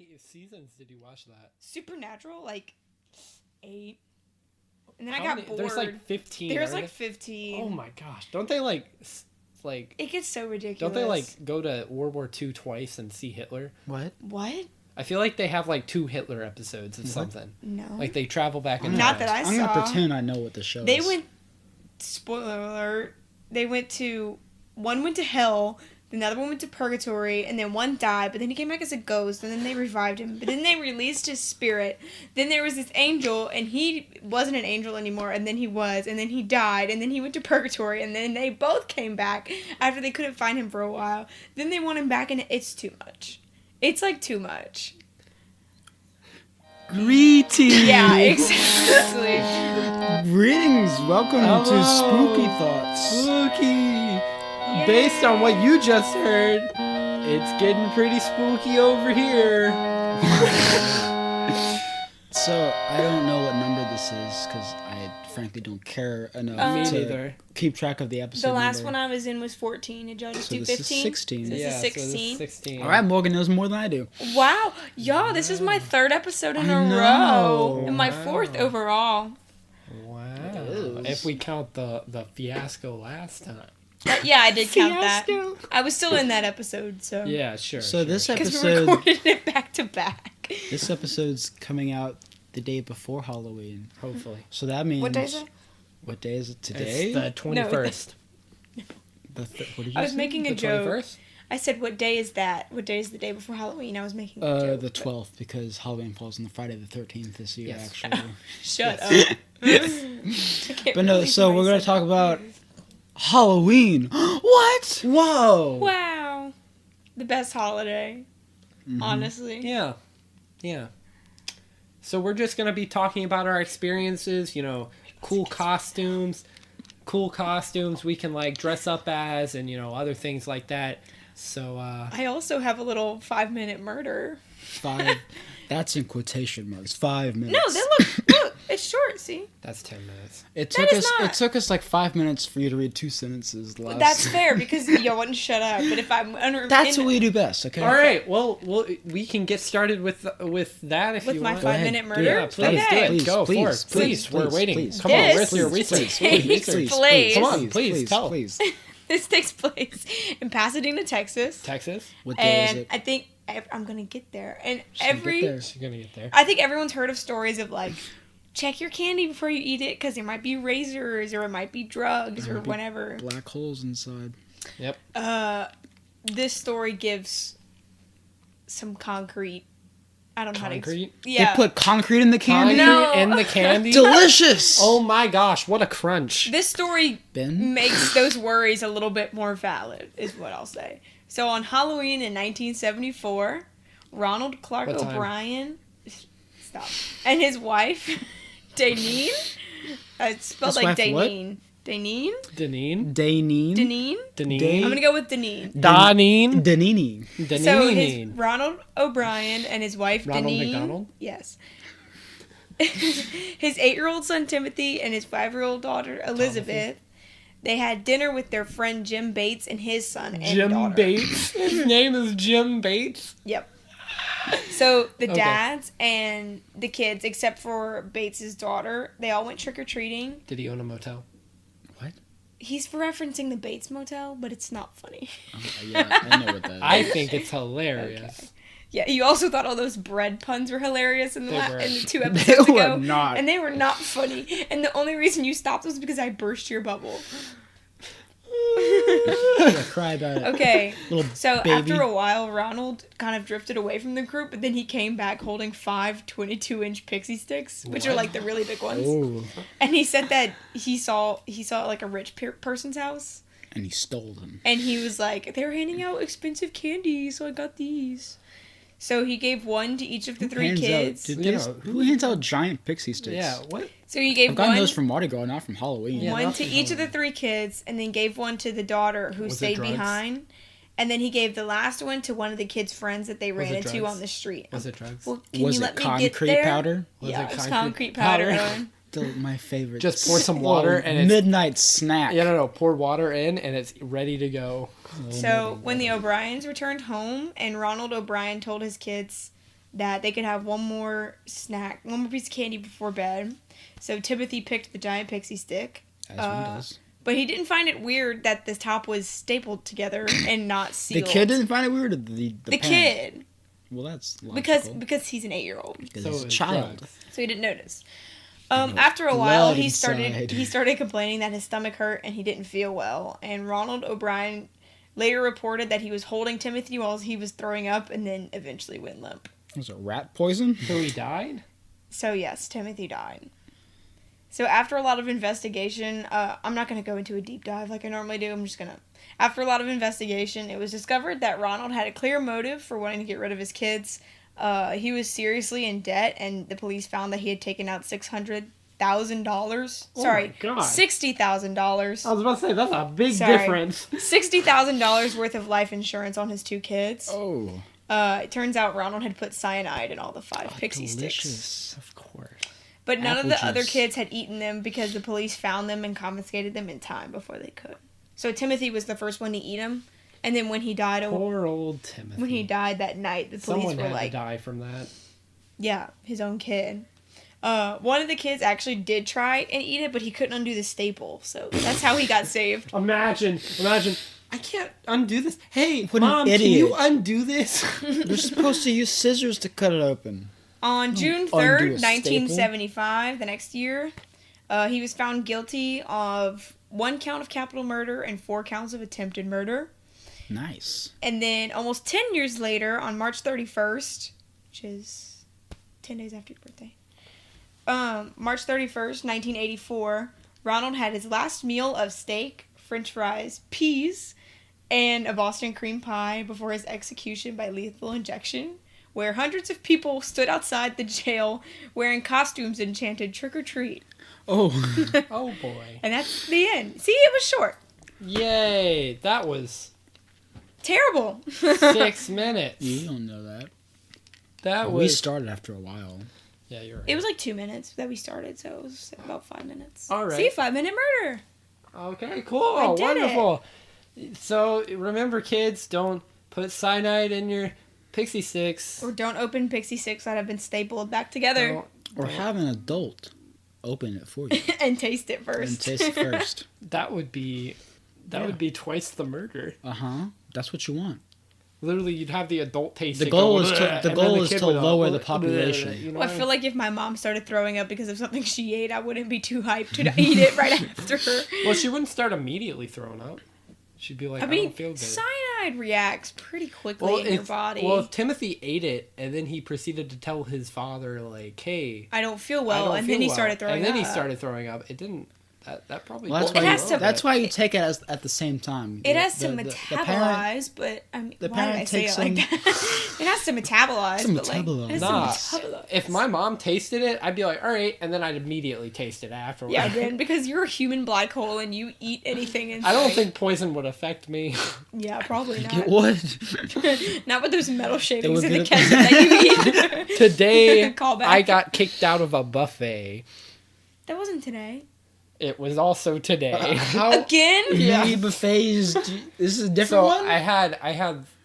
many seasons did you watch that? Supernatural, like 8. And then I got bored. There's like 15. There's like 15. Oh my gosh! Don't they like? It gets so ridiculous. Don't they like go to World War II twice and see Hitler? What? I feel like they have like 2 Hitler episodes of something. No. Like they travel back in time. Not that I saw. I'm gonna pretend I know what the show They is. went. Spoiler alert. They went to. One went to hell. The other one went to purgatory, and then one died, but then he came back as a ghost, and then they revived him, but then they released his spirit. Then there was this angel, and he wasn't an angel anymore, and then he was, and then he died, and then he went to purgatory, and then they both came back after they couldn't find him for a while. Then they want him back, and it's too much. It's like too much. Greetings! Yeah, exactly. Greetings! Welcome to Spooky Thoughts. Spooky! Yeah. Based on what you just heard, it's getting pretty spooky over here. So, I don't know what number this is, because I frankly don't care enough to keep track of the episode The last number. one I was in was 14. Did y'all just do 15? This is 16. This is 16. So this is 16. Alright, Morgan knows more than I do. Wow. Y'all, this is my 3rd episode in a know. row. And my 4th overall. Wow. If we count the fiasco last time. Yeah, I did count that. I was still in that episode, so. Yeah, sure. So this Because we episode... recorded it back to back. This episode's coming out the day before Halloween. Hopefully. So that means... What day is it? What day is it today? It's the 21st. What did you I was say? making a The joke. 21st? I said, what day is that? What day is the day before Halloween? I was making a joke. The 12th, because Halloween falls on the Friday the 13th this year, Yes. actually. Shut up. But no, so we're going to talk about Halloween. What? Whoa! Wow. The best holiday. Mm-hmm. Honestly. Yeah. So we're just going to be talking about our experiences, cool costumes we can like dress up as and, other things like that. So, I also have a little 5-minute murder. 5. That's in quotation marks. 5 minutes. No, then look, it's short, see? that's 10 minutes. It That took is us. not- It took us like 5 minutes for you to read 2 sentences last. That's fair, because y'all wouldn't shut up. But if I'm That's what we do best. Okay. All right. Well, we can get started with that if with you my want. 5-minute Do murder? Yeah, please Okay. do it. Go for it. Please, we're waiting. please, Come on, This where's your research? takes place. Come on, please, tell. Please. This takes place in Pasadena, Texas. Texas? What day is And it? I think I'm going to get there. And gonna get there. She's going to get there. I think everyone's heard of stories of like, check your candy before you eat it because there might be razors or it might be drugs or whatever. Black holes inside. Yep. This story gives some concrete. I don't know Concrete? how to. Yeah. They put concrete in the candy. No. In the candy? Delicious. Oh my gosh, what a crunch. This story Ben. makes those worries a little bit more valid, is what I'll say. So on Halloween in 1974, Ronald Clark What time? O'Brien, stop, and his wife, Daneen, it's spelled His like wife what? Daneen. Daneen? Danine? Danine. Daneen? Danine? I'm gonna go with Daneen. Danine? Danini. So his Danine. Ronald O'Brien and his wife Ronald Daneen. McDonald? Yes. His 8-year-old son Timothy and his 5-year-old daughter Elizabeth. They had dinner with their friend Jim Bates and his son and Jim daughter. Bates? His name is Jim Bates? Yep. So the Okay. dads and the kids, except for Bates' daughter, they all went trick-or-treating. Did he own a motel? He's referencing the Bates Motel, but it's not funny. Yeah, I know what that is. I think it's hilarious. Okay. Yeah, you also thought all those bread puns were hilarious in the, They were. in the 2 episodes They were ago. not. And they were not funny. And the only reason you stopped was because I burst your bubble. Yeah, cry about it. Okay, Little so baby. after a while, Ronald kind of drifted away from the group, but then he came back holding 5 22-inch pixie sticks, which are like the really big ones. Ooh. And he said that he saw like a rich person's house, And he stole them. and he was like, they were handing out expensive candy, so I got these. So he gave one to each of the 3 kids. Who hands out giant pixie sticks? Yeah, what? So he gave I've gotten one. those from Mardi Gras, not from Halloween. Yeah. one not to from each of the Halloween. 3 kids, and then gave one to the daughter who Was it stayed drugs? behind. And then he gave the last one to one of the kids' friends that they Was ran it into drugs? on the street. Was it drugs? Well, can Was you it let me concrete get there? powder? Was Yeah, it it was concrete concrete powder. powder? My favorite. Just pour some Little water and it's... midnight snack. Yeah, no, pour water in and it's ready to go. So when the O'Briens returned home and Ronald O'Brien told his kids that they could have one more piece of candy before bed. So Timothy picked the giant pixie stick. As one does. But he didn't find it weird that the top was stapled together and not sealed. The kid didn't find it weird? Or the kid. Well, that's logical. Because he's an 8-year-old. Because he's a child. So he didn't notice. After a while, he inside. started complaining that his stomach hurt and he didn't feel well. And Ronald O'Brien later reported that he was holding Timothy while he was throwing up and then eventually went limp. Was it rat poison? So he died? So yes, Timothy died. So after a lot of investigation, I'm not going to go into a deep dive like I normally do. I'm just going to... After a lot of investigation, it was discovered that Ronald had a clear motive for wanting to get rid of his kids. He was seriously in debt, and the police found that he had taken out $600,000. Oh Sorry, my God. $60,000. I was about to say, that's a big difference. $60,000 worth of life insurance on his 2 kids. Oh. It turns out Ronald had put cyanide in all the 5 pixie sticks. Of course. But none of the Apple other juice. kids had eaten them because the police found them and confiscated them in time before they could. So Timothy was the first one to eat them, and then when he died, Poor old Timothy. when he died that night, the police Someone were had like, to die from that. yeah, his own kid. One of the kids actually did try and eat it, but he couldn't undo the staple, so that's how he got saved. Imagine. I can't undo this. Hey, What an Mom, can idiot. you undo this? You're supposed to use scissors to cut it open. On June Undo a 3rd, staple? 1975, the next year, he was found guilty of 1 count of capital murder and 4 counts of attempted murder. Nice. And then almost 10 years later, on March 31st, which is 10 days after your birthday, March 31st, 1984, Ronald had his last meal of steak, french fries, peas, and a Boston cream pie before his execution by lethal injection, where hundreds of people stood outside the jail wearing costumes and chanted "Trick or Treat." Oh. Oh, boy. And that's the end. See, it was short. Yay. That was Terrible. 6 minutes. You don't know that. That We was... started after a while. Yeah, you're right. It was like 2 minutes that we started, so it was about 5 minutes. All right. See, 5-minute murder. Okay, cool. I did Wonderful. So, remember, kids, don't put cyanide in your pixie sticks. Or don't open pixie sticks that have been stapled back together. Or have an adult open it for you. And taste it And first. taste it first. That would be twice the murder. Uh-huh. That's what you want. Literally, you'd have the adult taste. The it, goal go, is to- "Bleh," the and goal then is kid to would go, lower the "Bleh," population. you know Well, I feel like if my mom started throwing up because of something she ate, I wouldn't be too hyped to eat it right after her. Well, she wouldn't start immediately throwing up. She'd be like, I don't feel good. Cyanide reacts pretty quickly in your body. Well, if Timothy ate it, and then he proceeded to tell his father, like, hey, I don't feel I well, don't and feel then he well. started throwing up. And then he started throwing up. It didn't... That probably... Well, Well, that's why you take it at the same time. It has to The metabolize, parent- but I mean, the why did I parent say takes it like that? It has to metabolize, To but like, metabolize. it has Nah, to metabolize. if my mom tasted it, I'd be like, all right, and then I'd immediately taste it afterwards. Yeah, Ben, because you're a human black hole and you eat anything and I don't think poison would affect me. Yeah, probably It not. would. Not with those metal shavings would in the get ketchup that you eat. Today, Call back. I got kicked out of a buffet. That wasn't today. It was also today. How Again? many buffets? This is a different So one? I had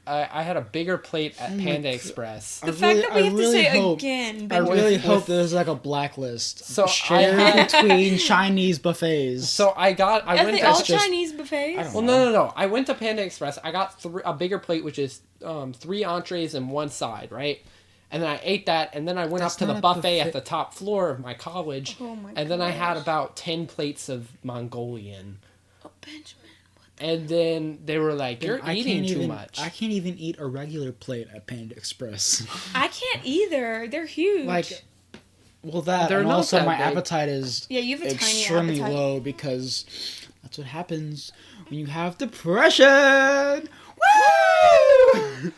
a bigger plate at Panda Express. The fact that we have to say again, I Benjamin. really With- hope there's like a blacklist. So shared between Chinese buffets. So I Are went they to all just- Chinese buffets? I don't Well, no. I went to Panda Express. I got a bigger plate, which is 3 entrees and 1 side, right? And then I ate that, and then I went That's up to the not a buffet buffet. at the top floor of my college, Oh my and then I had gosh. about 10 plates of Mongolian. Oh, Benjamin. And then they were like, "You're eating too much." I can't even eat a regular plate at Panda Express. I can't either. They're huge. Like, well, that They're and not also that my big. appetite is yeah, you have a extremely tiny appetite. low because that's what happens when you have depression. Woo!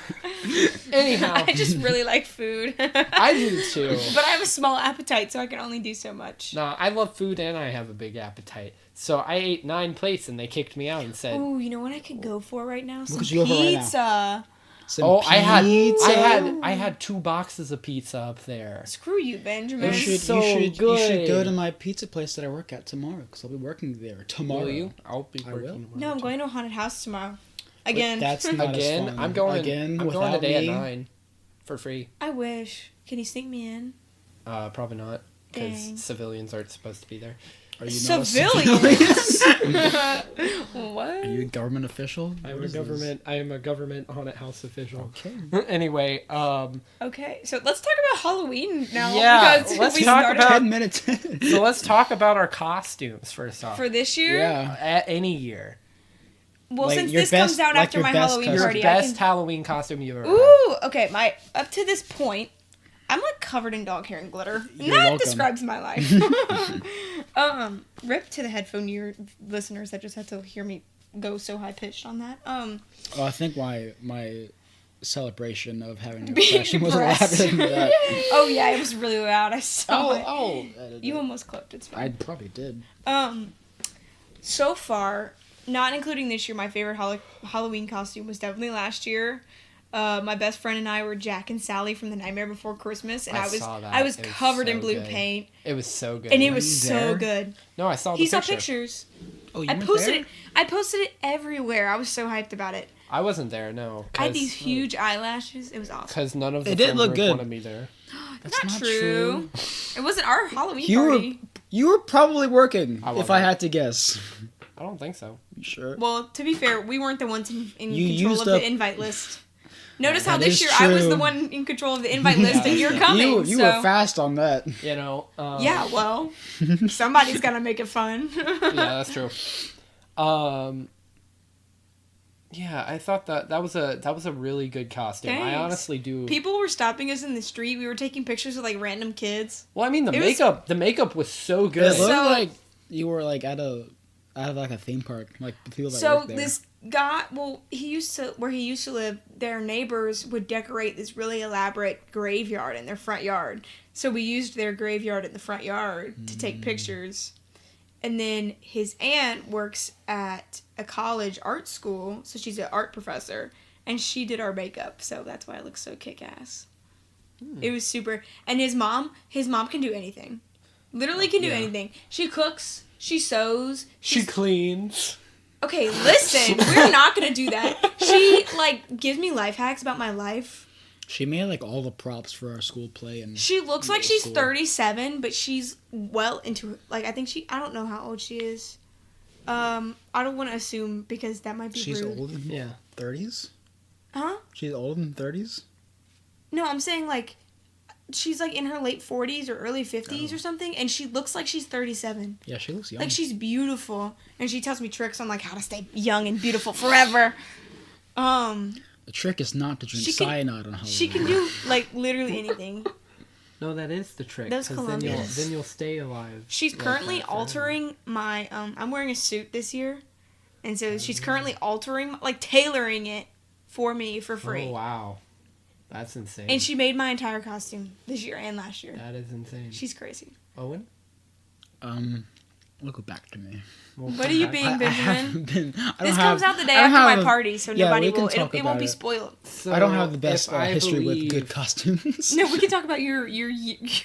Anyhow, I just really like food. I do too. But I have a small appetite, so I can only do so much. No, I love food and I have a big appetite. So I ate 9 plates and they kicked me out and said, Ooh, you know what I could go for right now? Some could you go for right now? pizza. Some "Oh, pizza. I had 2 boxes of pizza up there." Screw you, Benjamin. It was You so should go good. to my pizza place that I work at tomorrow because I'll be working there tomorrow. Will you? I'll be I working will. tomorrow, No, I'm too. going to a haunted house tomorrow. But Again. that's not Again, as fun. I'm going. Again I'm going without today me. at 9. for free. I wish. Can you sneak me in? Probably not, Dang. because civilians aren't supposed to be there. Are you Civilians? What? Are you a government official? I am a government haunted house official. Okay. Anyway, Okay, so let's talk about Halloween now. Yeah, because let's we talk started about- 10 minutes in. so let's talk about our costumes first off. for this year. Yeah. Any year. Well, Like since your this best- comes out like after your my best Halloween costume. Your party, best I can. Halloween costume you ever had. Ooh, okay. My up to this point, I'm like covered in dog hair and glitter. You're That welcome. describes my life. Rip to the headphone ear listeners that just had to hear me go so high pitched on that. Oh, I think my celebration of having a Being depression was depressed. louder than that. Oh yeah, it was really loud. I saw it. Edit You it. almost clipped. It's I fine. probably did. So far, not including this year, my favorite Halloween costume was definitely last year. My best friend and I were Jack and Sally from The Nightmare Before Christmas, and I I was saw that. I was It was covered in so blue good. paint, It was so good. and it Were was you so there? good. No, I saw the He saw picture. pictures. Oh, you I went posted there? it. I posted it everywhere. I was so hyped about it. I wasn't there, no. I had these huge eyelashes. It was awesome. Because none of the It did friend look group good. wanted me there. That's not true. It wasn't our Halloween You were party. you were probably working, I if I wasn't. had to guess. I don't think so. You sure? Well, to be fair, we weren't the ones in You control used of up- the invite list. Notice how That this is year I was true. the one in control of the invite list, and you're Yeah. coming. You so. were fast on that. You know. Yeah, well, somebody's gotta make it fun. Yeah, that's true. Yeah, I thought that was a really good costume. I Thanks. honestly do. People were stopping us in the street. We were taking pictures with like random kids. Well, I mean the It was- makeup was so It good. looked So- like you were like at like a theme park, like the people that So work there. this guy, well, he used to live. Their neighbors would decorate this really elaborate graveyard in their front yard. So we used their graveyard in the front yard to take pictures. And then his aunt works at a college art school, so she's an art professor, and she did our makeup. So that's why it looks so kick-ass. It was super. And his mom can do anything. Literally can do Yeah. anything. She cooks, she sews, She cleans. Okay, listen, we're not gonna do that. She like gives me life hacks about my life. She made like all the props for our school play, and She looks like Middle she's school. 37, but she's well into like I don't know how old she is. I don't want to assume because that might be she's rude. old in Yeah. 30s. Huh? She's old in 30s. No, I'm saying like she's like in her late 40s or early 50s or something, and she looks like she's 37. Yeah, she looks young. Like she's beautiful, and she tells me tricks on like how to stay young and beautiful forever. The trick is not to drink She can- cyanide on Halloween. She can do like literally anything. No, that is the trick. Those 'cause Colombians. then you'll stay alive. She's like currently that forever. altering my I'm wearing a suit this year, and so she's currently altering like tailoring it for me for free. Oh wow, that's insane. And she made my entire costume this year and last year. That is insane. She's crazy. Owen. Look back to me. Well, What are you I- being, I Benjamin? haven't been. This comes out the day after my party, so yeah, nobody we can will. talk It won't about be it. spoiled. So I don't have the best if I history with believe- good costumes. No, we can talk about your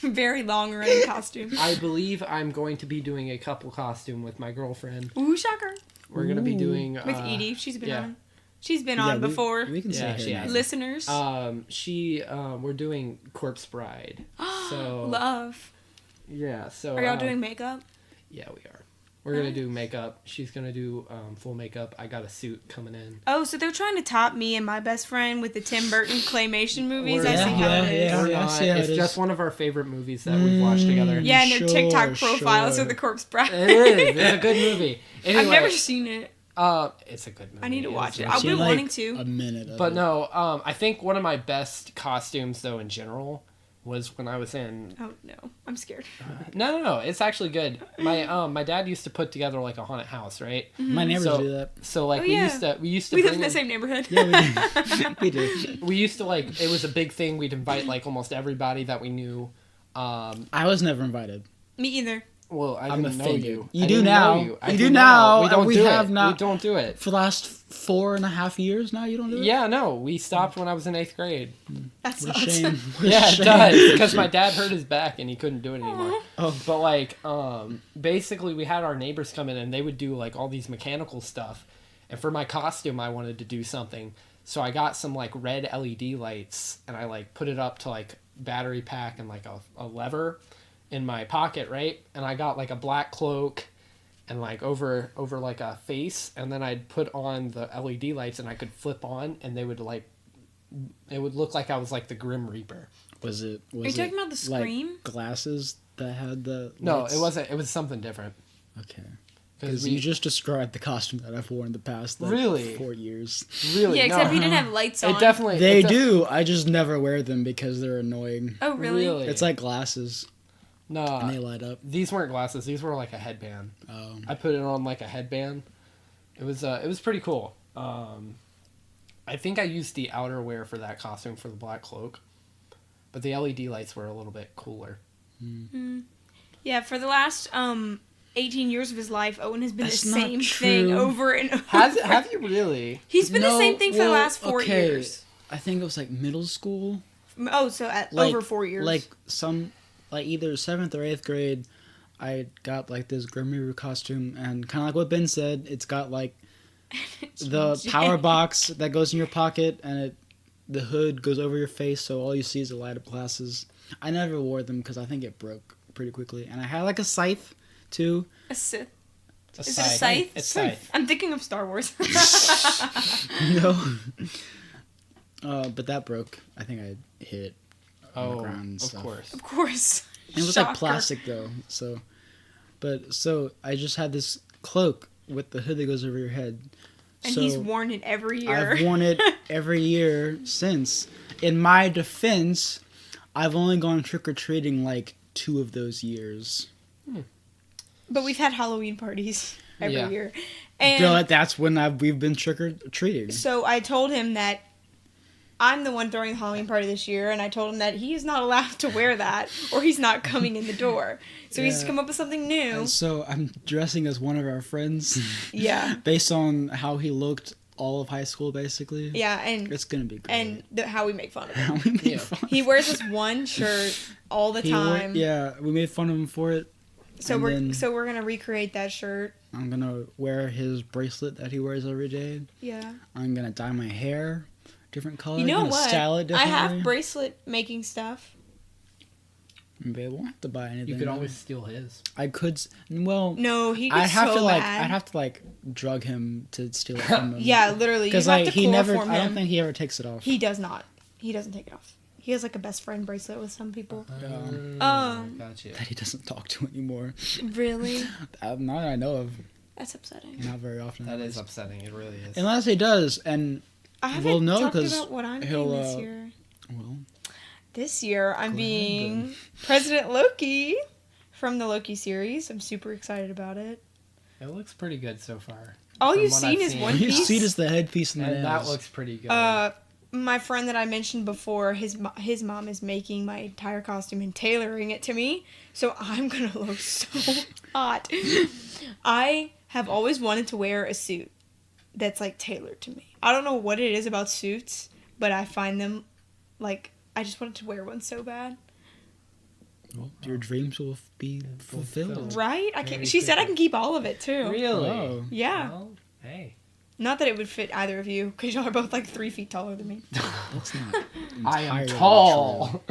very long running costume. I believe I'm going to be doing a couple costume with my girlfriend. Ooh, shocker! We're gonna be doing With Edie, she's been yeah. on. She's been Yeah, on before. We can Yeah, say she her has. name. Listeners, we're doing Corpse Bride. So love. yeah, so Are y'all doing makeup? Yeah, we are. We're gonna do makeup. She's gonna do full makeup. I got a suit coming in. Oh, so they're trying to top me and my best friend with the Tim Burton claymation movies. We're I see not- how it is. yeah. We're I not. see how It's it is. just one of our favorite movies that we've watched together. Yeah, and their Sure, TikTok profiles sure. of the Corpse Bride. It is. It's a good movie. Anyway, I've never seen it. It's a good movie. I need to watch it. It's I've Seen, been like, wanting to. A minute. Of But it. no, I think one of my best costumes though in general was when I was in. Oh no, I'm scared. No. It's actually good. My dad used to put together like a haunted house, right? My neighbors So- do that. So like Oh, we yeah. used to We live bring in the same neighborhood. Yeah, we do. we used to like it was a big thing. We'd invite like almost everybody that we knew. I was never invited. Me either. Well, I I'm didn't know offended. you. You I do didn't now. know you. I You do do now, We don't and we do have it. not- We don't do it. For the last 4.5 years now, you don't do it? Yeah, no. We stopped when I was in 8th grade. That What a sucks. shame. What a Yeah, it shame. does. Because my dad hurt his back and he couldn't do it anymore. Oh. But like, basically, we had our neighbors come in and they would do like all these mechanical stuff. And for my costume, I wanted to do something. So I got some like red LED lights, and I like put it up to like battery pack and like a lever in my pocket, right? And I got like a black cloak and like over like a face, and then I'd put on the LED lights, and I could flip on, and they would like, it would look like I was like the Grim Reaper. Was it? Are you talking about the Scream? Like glasses that had the lights? No, it wasn't. It was something different. Okay. Because you just described the costume that I've worn the past like, really 4 years. Really? Yeah, except he didn't have lights on. It definitely. They do. I just never wear them because they're annoying. Oh, really? It's like glasses. No. And they light up. These weren't glasses. These were like a headband. Oh. I put it on like a headband. It was pretty cool. I think I used the outerwear for that costume for the black cloak, but the LED lights were a little bit cooler. Yeah, for the last 18 years of his life, Owen has been the same thing over and over. Have you really? He's been the same thing for the last 4 years. I think it was like middle school. Oh, so over 4 years. Like either 7th or 8th grade, I got like this Grim Reaper costume, and kind of like what Ben said, it's got like the power box that goes in your pocket, and the hood goes over your face, so all you see is the light up glasses. I never wore them because I think it broke pretty quickly, and I had like a scythe too. A scythe. Is it a scythe? It's scythe. I'm thinking of Star Wars. No. But that broke. I think I hit it on the ground and stuff. Of course. It was like plastic though, so I just had this cloak with the hood that goes over your head. And he's worn it every year. I've worn it every year since. In my defense, I've only gone trick-or-treating like 2 of those years. But we've had Halloween parties every year. And but that's when we've been trick-or-treating. So I told him that I'm the one throwing the Halloween party this year, and I told him that he is not allowed to wear that, or he's not coming in the door. So he has to come up with something new. And so I'm dressing as one of our friends. Yeah. Based on how he looked all of high school, basically. Yeah, and it's gonna be great. And how we make fun of him. He wears this one shirt all the time. We made fun of him for it. So we're gonna recreate that shirt. I'm gonna wear his bracelet that he wears every day. Yeah. I'm gonna dye my hair different color. You know I'm gonna what? Style it differently. I have bracelet making stuff. Maybe I won't have to buy anything. You could always steal his. I could. Well, no, he gets so mad. I'd have to like drug him to steal it from him. Yeah, literally. Because like he never. I don't think he ever takes it off. He does not. He doesn't take it off. He has like a best friend bracelet with some people. Gotcha. That he doesn't talk to anymore. Really? Not that I know of. That's upsetting. Not very often. That is upsetting. It really is. Unless he does, and I haven't talked about what I'm doing this year. Well, this year I'm being President Loki from the Loki series. I'm super excited about it. It looks pretty good so far. All you've seen is one piece. All you've seen is the headpiece and the nails. That looks pretty good. My friend that I mentioned before, his mom is making my entire costume and tailoring it to me, so I'm gonna look so hot. I have always wanted to wear a suit that's like tailored to me. I don't know what it is about suits, but I find them like I just wanted to wear one so bad. Well, your dreams will be fulfilled, right? I can. She said I can keep all of it too. Really? Oh. Yeah. Well, hey. Not that it would fit either of you, because y'all are both like 3 feet taller than me. That's not. I am tall.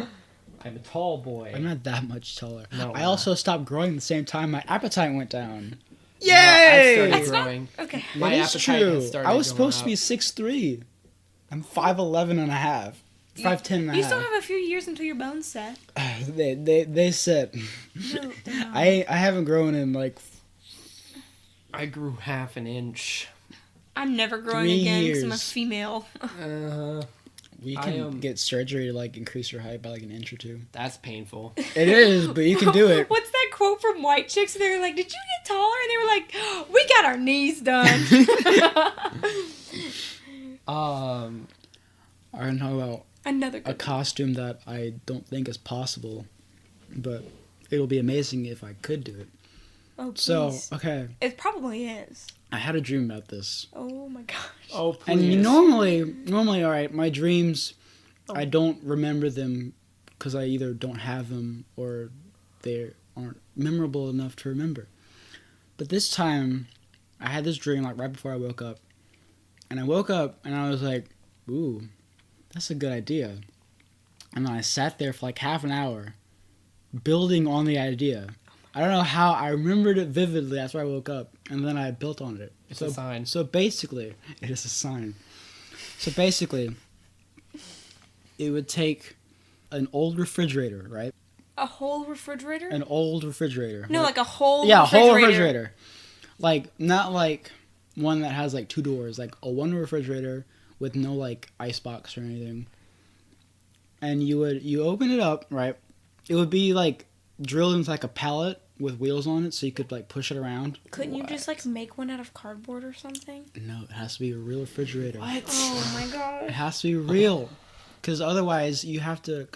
I'm a tall boy. I'm not that much taller. No, I also stopped growing at the same time. My appetite went down. Yay! I started growing. Okay. My That is appetite true. has started I was going supposed up. to be 6'3". I'm 5'11" and a half. 5'10" and a You half. still have a few years until your bones set. They said. No, they're not. I haven't grown in like. I grew half an inch. I'm never growing 3 again because I'm a years. female. We can get surgery to like increase your height by like an inch or 2. That's painful. It is, but you can do it. What's that quote from White Chicks? They were like, "Did you get taller?" And they were like, oh, "We got our knees done." I don't know about Another a good costume that I don't think is possible, but it'll be amazing if I could do it. one. Oh, So, please. okay, It probably is. I had a dream about this. Oh my gosh. Oh, please. And normally, all right, my dreams, I don't remember them because I either don't have them or they aren't memorable enough to remember. But this time, I had this dream like right before I woke up. And I woke up and I was like, ooh, that's a good idea. And then I sat there for like half an hour, building on the idea. I don't know how, I remembered it vividly after I woke up, and then I built on it. It's a sign. So basically, it is a sign. So basically, it would take an old refrigerator, right? A whole refrigerator? An old refrigerator. No, like a whole yeah, refrigerator. whole refrigerator. Like, not like one that has like 2 doors, like a one refrigerator with no like ice box or anything. And you open it up, right? It would be like drilled into like a pallet with wheels on it, so you could like push it around. Couldn't you just like make one out of cardboard or something? No, it has to be a real refrigerator. What? Oh my god. It has to be real, because otherwise you have to,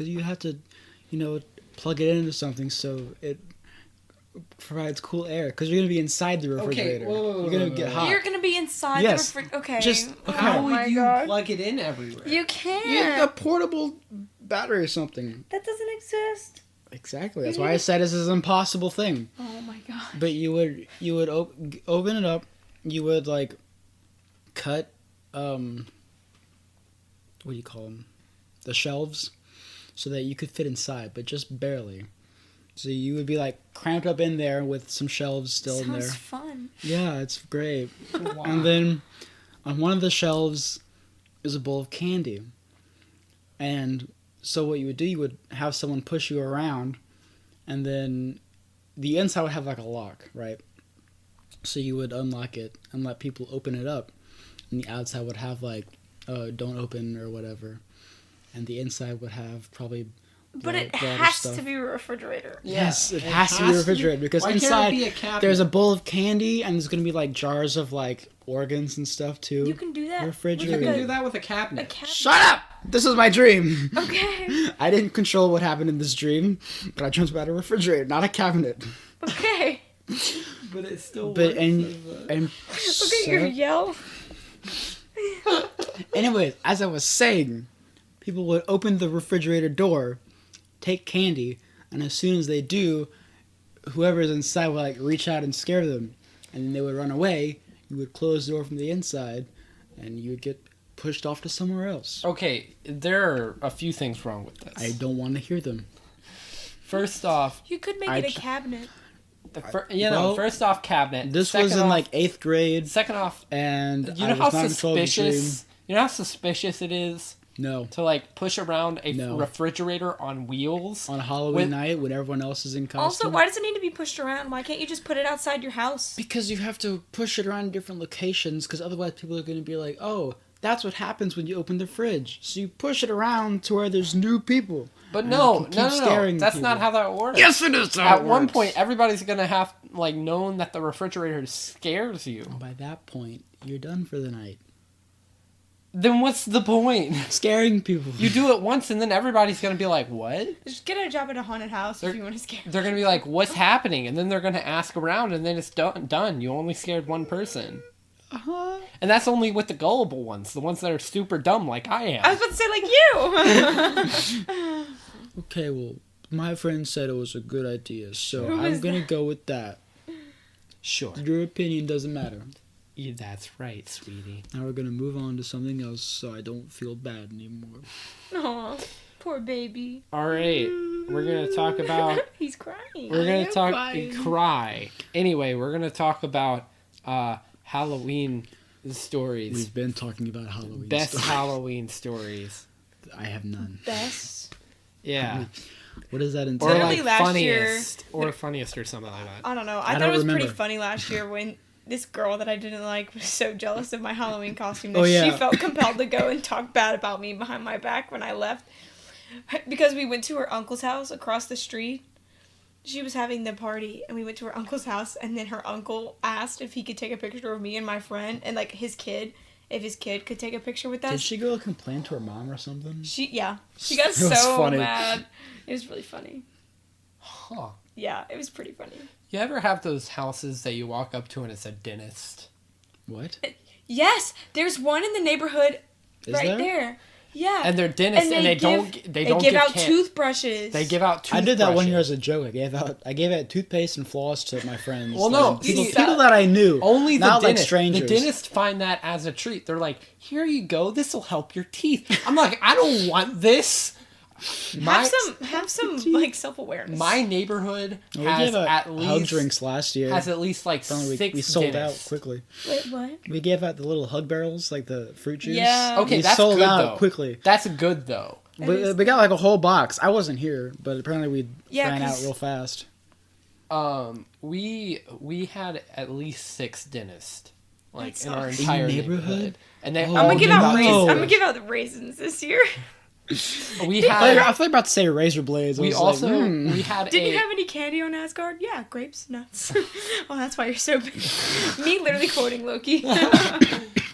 plug it into something so it provides cool air. Because you're gonna be inside the refrigerator. whoa, you're gonna get hot. You're gonna be inside Yes. the refrigerator. Okay. Just okay. How Oh would my you god. plug it in everywhere? You can't. You have a portable battery or something. That doesn't exist. Exactly. That's why I said this is an impossible thing. Oh my god. But you would open it up. You would like cut what do you call them? The shelves, so that you could fit inside, but just barely. So you would be like cramped up in there with some shelves still in there. Sounds fun. Yeah, it's great. Wow. And then on one of the shelves is a bowl of candy. And so what you would do, you would have someone push you around, and then the inside would have like a lock, right? So you would unlock it and let people open it up, and the outside would have like, don't open or whatever, and the inside would have probably. But it broader has stuff. to be a refrigerator. Yes, it has to be refrigerated, because Why inside can't it be a cabinet? there's a bowl of candy, and there's gonna be like jars of like organs and stuff too. You can do that. Refrigerator. You With can do that with a A cabinet. cabinet. Shut up! This is my dream. Okay. I didn't control what happened in this dream, but I dreamt about a refrigerator, not a cabinet. Okay. But it still But works and Look at your yell. anyways, as I was saying, people would open the refrigerator door, take candy, and as soon as they do, whoever's inside would like reach out and scare them, and then they would run away. You would close the door from the inside, and you would get pushed off to somewhere else. Okay, there are a few things wrong with this. I don't want to hear them. First off, You could make I it a j- cabinet. Well, first off, cabinet. This Second was in off- like 8th grade, Second off, and you I know was how not in control of the dream. suspicious. You know how suspicious it is No. to like push around a No. refrigerator on wheels. On Halloween With- night when everyone else is in costume. Also, why does it need to be pushed around? Why can't you just put it outside your house? Because you have to push it around different locations, because otherwise people are going to be like, oh, that's what happens when you open the fridge. So you push it around to where there's new people. But And no, you can no, keep no, scaring no. That's not people. how that works. Yes, it is how At it one works. point, everybody's gonna have like known that the refrigerator scares you. By that point, you're done for the night. Then what's the point? Scaring people. You do it once, and then everybody's gonna be like, "What?" Just get a job at a haunted house They're- if you want to scare. They're gonna be like, "What's happening?" And then they're gonna ask around, and then it's done. You only scared one person, Uh-huh. and that's only with the gullible ones, the ones that are super dumb, like I am. I was about to say like you. Okay, well, my friend said it was a good idea, so Who I'm is going to that? go with that. Sure. Your opinion doesn't matter. Yeah, that's right, sweetie. Now we're going to move on to something else so I don't feel bad anymore. Aw, poor baby. All right, we're gonna talk about. He's crying. We're I gonna am talk. crying. Cry. Anyway, we're gonna talk about Halloween stories. We've been talking about Halloween Best stuff. Halloween stories. I have none. Best. Yeah. What does that entail? Or Literally like last year- funniest. Or funniest or something like that. I don't know. I I thought don't it was pretty remember. funny last year when this girl that I didn't like was so jealous of my Halloween costume that Oh, yeah. she felt compelled to go and talk bad about me behind my back when I left. Because we went to her uncle's house across the street. She was having the party and we went to her uncle's house and then her uncle asked if he could take a picture of me and my friend and like his kid, if his kid could take a picture with us. Did she go complain to her mom or something? She got It was so funny. mad. It was really funny. Huh. Yeah, it was pretty funny. You ever have those houses that you walk up to and it's a dentist? What? Yes, there's one in the neighborhood Is right there? there. Yeah. And they're dentists, and they don't give give out toothbrushes. They give out I toothbrushes. did that one year as a joke. I gave out toothpaste and floss to my friends. Well, no, Like, people, see, people that I knew. Only the not dentist. like strangers. The dentists find that as a treat. They're like, "Here you go. This will help your teeth." I'm like, I don't want this. Have some like self-awareness. My neighborhood We has gave out at least hug drinks last year. has at least like Finally, six we sold dentists. out quickly. Wait, what? We gave out the little hug barrels, like the fruit juice. Yeah. Okay, we that's sold good out though. quickly. That's good though. We got like a whole box. I wasn't here, but apparently we ran out 'cause- real fast. We had at least 6 dentists, like That's in our awesome. entire In your neighborhood. neighborhood? And they Oh, I'm all gonna give did out not- raisins. no. I'm gonna give out the raisins this year. We I had. thought you were about to say razor blades. I We was also like, we had Did a. you have any candy on Asgard? Yeah, grapes, nuts. Oh, that's why you're so big. Me literally quoting Loki.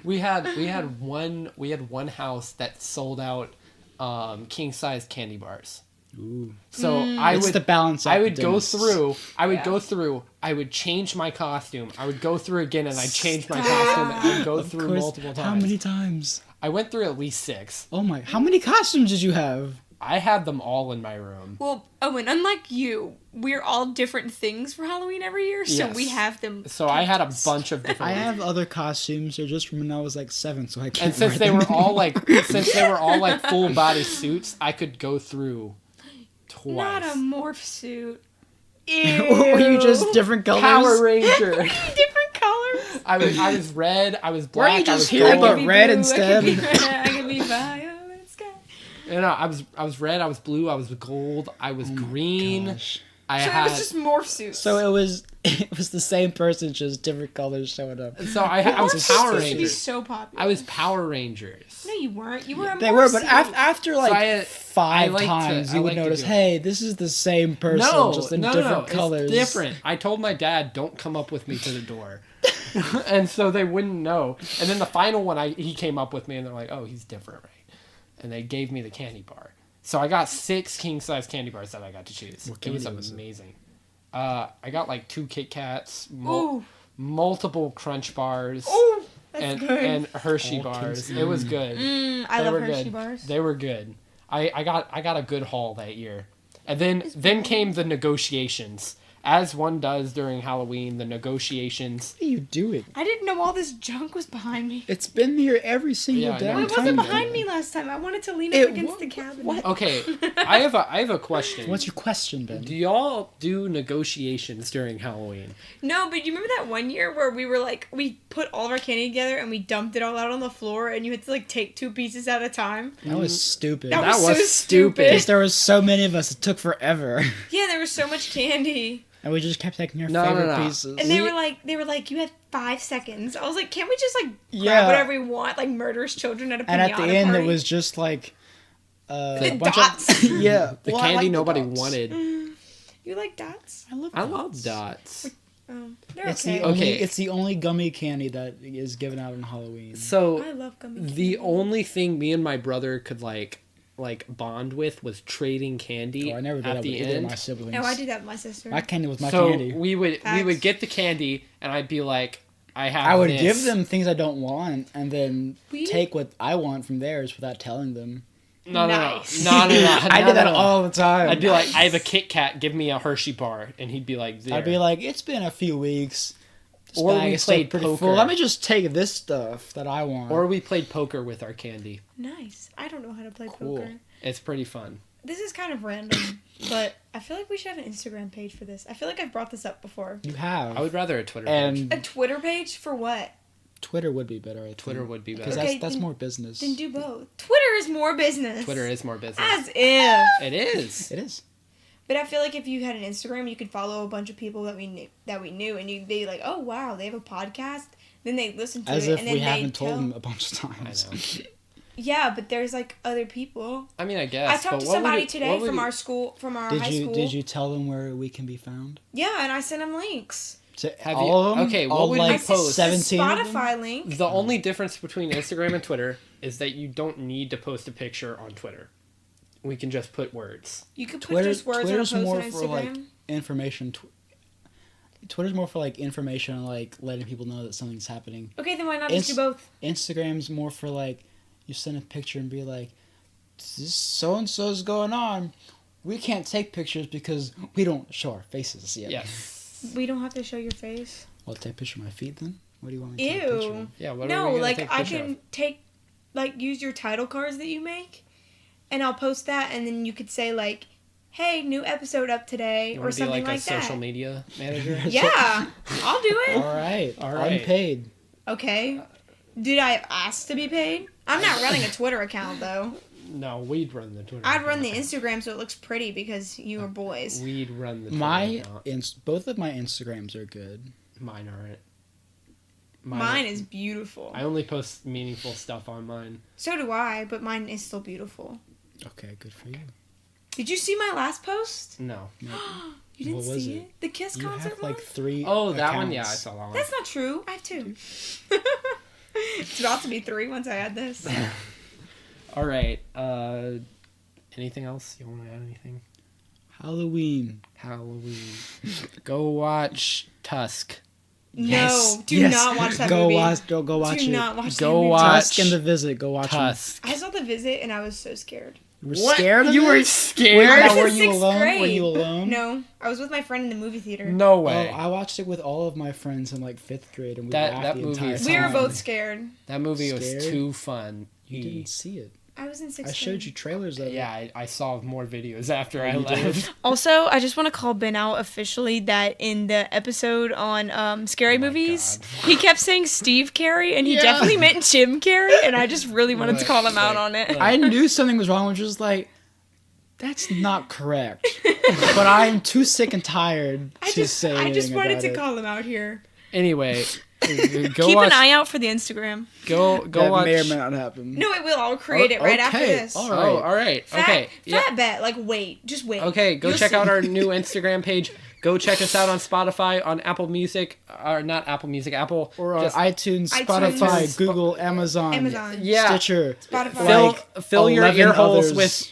We had one house that sold out king size candy bars. Ooh. So I It's would to balance out I the would go dentists. through. I would Yeah. go through. I would change my costume. I would go through again, and I'd change my Stop. costume. And I'd go Of through course. multiple times. How many times? I went through at least 6. Oh my! How many costumes did you have? I had them all in my room. Well, Owen, unlike you, we're all different things for Halloween every year, so Yes. we have them. So I had a bunch of different. I ones. have other costumes. They're just from when I was like 7, so I can't. And since wear they them were all anymore. like full body suits, I could go through twice. Not a morph suit. Ew. Were you just different colors? Power Ranger. different colors? I was red. I was Why black. don't you I was just hear gold. about red instead? I could be violet sky. You know, I was red. I was blue. I was gold. I was green. Gosh. I So had. it was just morph suits. So it was the same person, just different colors showing up. So I Morph was suits Power used to be Rangers. so popular. I was Power Rangers. No, you weren't. You were a They morph were, but suit. after like I 5 like to- times, I you would like to notice, do it. hey, this is the same person, just in different colors. It's different. I told my dad, don't come up with me to the door. And so they wouldn't know. And then the final one, he came up with me, and they're like, oh, he's different, right? And they gave me the candy bar. So I got 6 king-size candy bars that I got to choose. What It was candy was it? amazing. I got like 2 Kit Kats, Ooh. multiple Crunch bars, Ooh, that's and, good. and Hershey All bars. Kings- It was good. I They love were Hershey good. bars. They were good. I got a good haul that year. And then came the negotiations. As one does during Halloween, the negotiations. What are you doing? I didn't know all this junk was behind me. It's been here every single Yeah, I day. know. Well, it I'm wasn't telling you. behind me last time. I wanted to lean It up against wa- the cabinet. what? Okay, I have a question. What's your question, Ben? Do y'all do negotiations during Halloween? No, but you remember that one year where we were like, we put all of our candy together and we dumped it all out on the floor and you had to like take 2 pieces at a time? That was stupid. That That was was so stupid. Because there was so many of us, it took forever. Yeah, there was so much candy. And we just kept taking our No, no, favorite no. pieces. And they were like, you had 5 seconds. I was like, can't we just like Yeah. grab whatever we want, like murderous children at a pinata And at the end, party? it was just like The a bunch dots. Of, yeah, The well, I candy like the nobody dots. wanted. You like dots? I love. I dots. love dots. They're It's okay. the only. Okay. It's the only gummy candy that is given out on Halloween. So I love gummy candy. the only thing me and my brother could like bond with was trading candy Oh, I never did at that with the either of end. my siblings. No, I do that with my sister. My candy was my So candy. we would Facts. get the candy, and I'd be like, I have. I would this. give them things I don't want, and then We- take what I want from theirs without telling them. Nice. no. I did that all the time. I'd be like, I have a Kit Kat, give me a Hershey bar, and he'd be like, there. I'd be like, it's been a few weeks. This Or bag we is still played pretty poker. full. Let me just take this stuff that I want. or we played poker with our candy. Nice. I don't know how to play Cool. poker. It's pretty fun. This is kind of random, but I feel like we should have an Instagram page for this. I feel like I've brought this up before. You have. I would rather a Twitter page. and A Twitter page for what? Twitter would be better. I think. Twitter would be because better. Okay, that's then- more business. Then do both. Twitter is more business. Twitter is more business. As if. It is. It is. But I feel like if you had an Instagram, you could follow a bunch of people that we knew, and they like, oh wow, they have a podcast. Then they listen to As it, if and then we they haven't tell. told them a bunch of I times. know. Yeah, but there's like other people. I mean, I guess. I talked but to what would somebody it- today what would from it- our school, from our Did high you school. Did you tell them where we can be found? Yeah, and I sent them links. To Have all you- of them? okay, what all would like you post? 17 of them? Spotify link. The only difference between Instagram and Twitter is that you don't need to post a picture on Twitter. We can just put words. You could put Twitter- just words Twitter's on a post more on for, like, Instagram. Information. Twitter's more for like information and like letting people know that something's happening. Okay, then why not just do Inst- both? Instagram's more for like you send a picture and be like, this so and so's going on. We can't take pictures because we don't show our faces yet. Yes. We don't have to show your face. I'll take a picture of my feet then. What do you want me to take a picture Ew. of? Yeah. What are No, we gonna like take a I picture can of? take, like use your title cards that you make, and I'll post that, and then you could say like, "Hey, new episode up today," You or want to be something like a like that. social media manager? Yeah, I'll do it. All right. All right. Unpaid. Okay. Did I ask to be paid? I'm not running a Twitter account though. No, we'd run the Twitter. I'd run the account. Instagram so it looks pretty because you are boys. We'd run the Twitter My account. both of my Instagrams are good. Mine aren't. Mine is beautiful. I only post meaningful stuff on mine. So do I, but mine is still beautiful. Okay, good for you. Did you see my last post? No. You didn't What was see it? it? The Kiss You concert have like one? 3. Oh, that one. accounts. Yeah, I saw that one. That's not true. I have 2. It's about to be 3 once I add this. All right. Anything else? You want to add anything? Halloween. Halloween. Go watch Tusk. No, do not watch that go movie. Go watch Do it. not watch Go that movie. watch Tusk and the Visit. Go watch Tusk. I saw The Visit and I was so scared. it. You were What? scared of You it? were I scared? was Now, were in you 6th alone? Were grade. you alone? No, I was with my friend in the movie theater. No Oh, way. I watched it with all of my friends in like 5th grade, and we That- laughed that the movie entire is time. We were fine. both scared. That movie was Scared? too fun. You didn't see it. I was in 6th grade. I showed you trailers of it. Yeah, I saw more videos after I You did? left. Also, I just want to call Ben out officially that in the episode on scary Oh my movies, God. he kept saying Steve Carey, and he Yeah. definitely meant Jim Carrey, and I just really wanted to call him out on it. I knew something was wrong, which was like, that's not correct. But I'm too sick and tired to say I just anything wanted about to it. call him out here. Anyway, go Keep watch. an eye out for the Instagram. Go That watch. may or may not happen. No, it will. I'll create it right after okay. this. All Oh, right. all right. Fat, Okay. Yeah. fat bet. Like, wait. Just wait. Okay, go You'll check see. out our new Instagram page. Go check us out on Spotify, on Apple Music, or not Apple Music, Apple. Or on just iTunes, iTunes. Spotify, Google, Amazon, Amazon. Yeah. Stitcher. Spotify. Fill your 11 ear holes others. with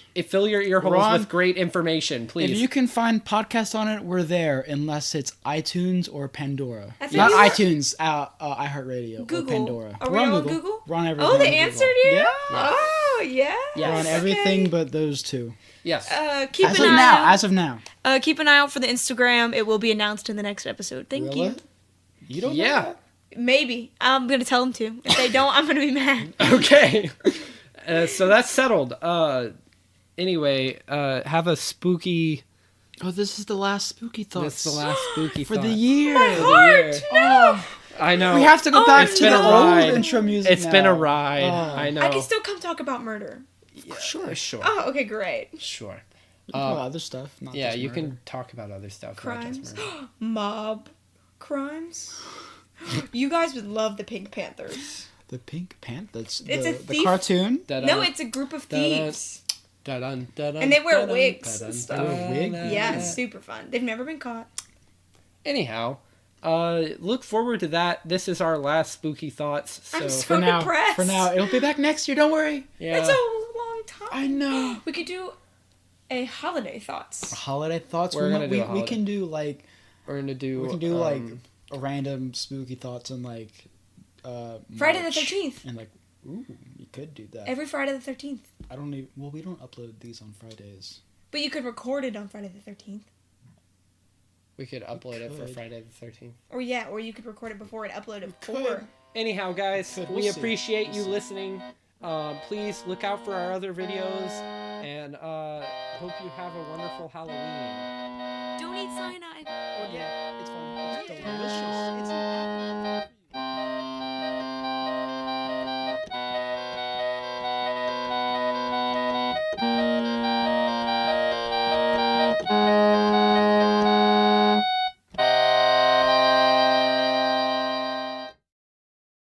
Ron, with great information, please. If you can find podcasts on it, we're there, unless it's iTunes or Pandora. I think Not we were- iTunes, iHeartRadio, or Google. Pandora. Are we're we on on Google. Google? We're on everything. Oh, they on answered Google. you? Yeah. Oh, yeah. We're on Yes. everything but those 2. yes. Keep As an of eye now, out. as of now. Keep an eye out for the Instagram. It will be announced in the next episode. Thank Really? you. You don't know Yeah. that? Maybe. I'm going to tell them to. If they don't, I'm going to be mad. Okay. So that's settled. Anyway, have a spooky. Oh, this is the last spooky thoughts. This is the last spooky for thought. the year. Heart, no. I know. We have to go Oh, back it's to been the a old ride. intro music. It's been a now. ride. Oh. I know. I can still come talk about murder. Sure. Sure. Oh, okay, great. Sure. We can talk about other stuff. Not Yeah, just you murder. can talk about other stuff. not just Crimes. murder. Mob crimes. You guys would love the Pink Panthers. The Pink Panthers. It's the, a the thief. cartoon. No, it's a group of thieves. And And they wear wigs and stuff. They wear wigs? Yeah, it's super fun. They've never been caught. Anyhow, look forward to that. This is our last spooky thoughts. So I'm so For now, depressed. for now, it'll be back next year. Don't worry. yeah. It's a long time. I know. We could do a holiday thoughts. Holiday thoughts. We're gonna do a we holiday. can do like We're gonna do. we can do like a random spooky thoughts on like Friday the March. 13th. And like, ooh, you could do that. Every Friday the 13th. I don't even. Well, we don't upload these on Fridays. But you could record it on Friday the 13th. we could upload it for could. Friday the 13th. Or yeah, or you could record it before and upload it could. before. Anyhow, guys, We'll we see. appreciate you We'll see. listening. Please look out for our other videos, and hope you have a wonderful Halloween. Don't eat cyanide. Oh yeah, it's fun. It's delicious. It's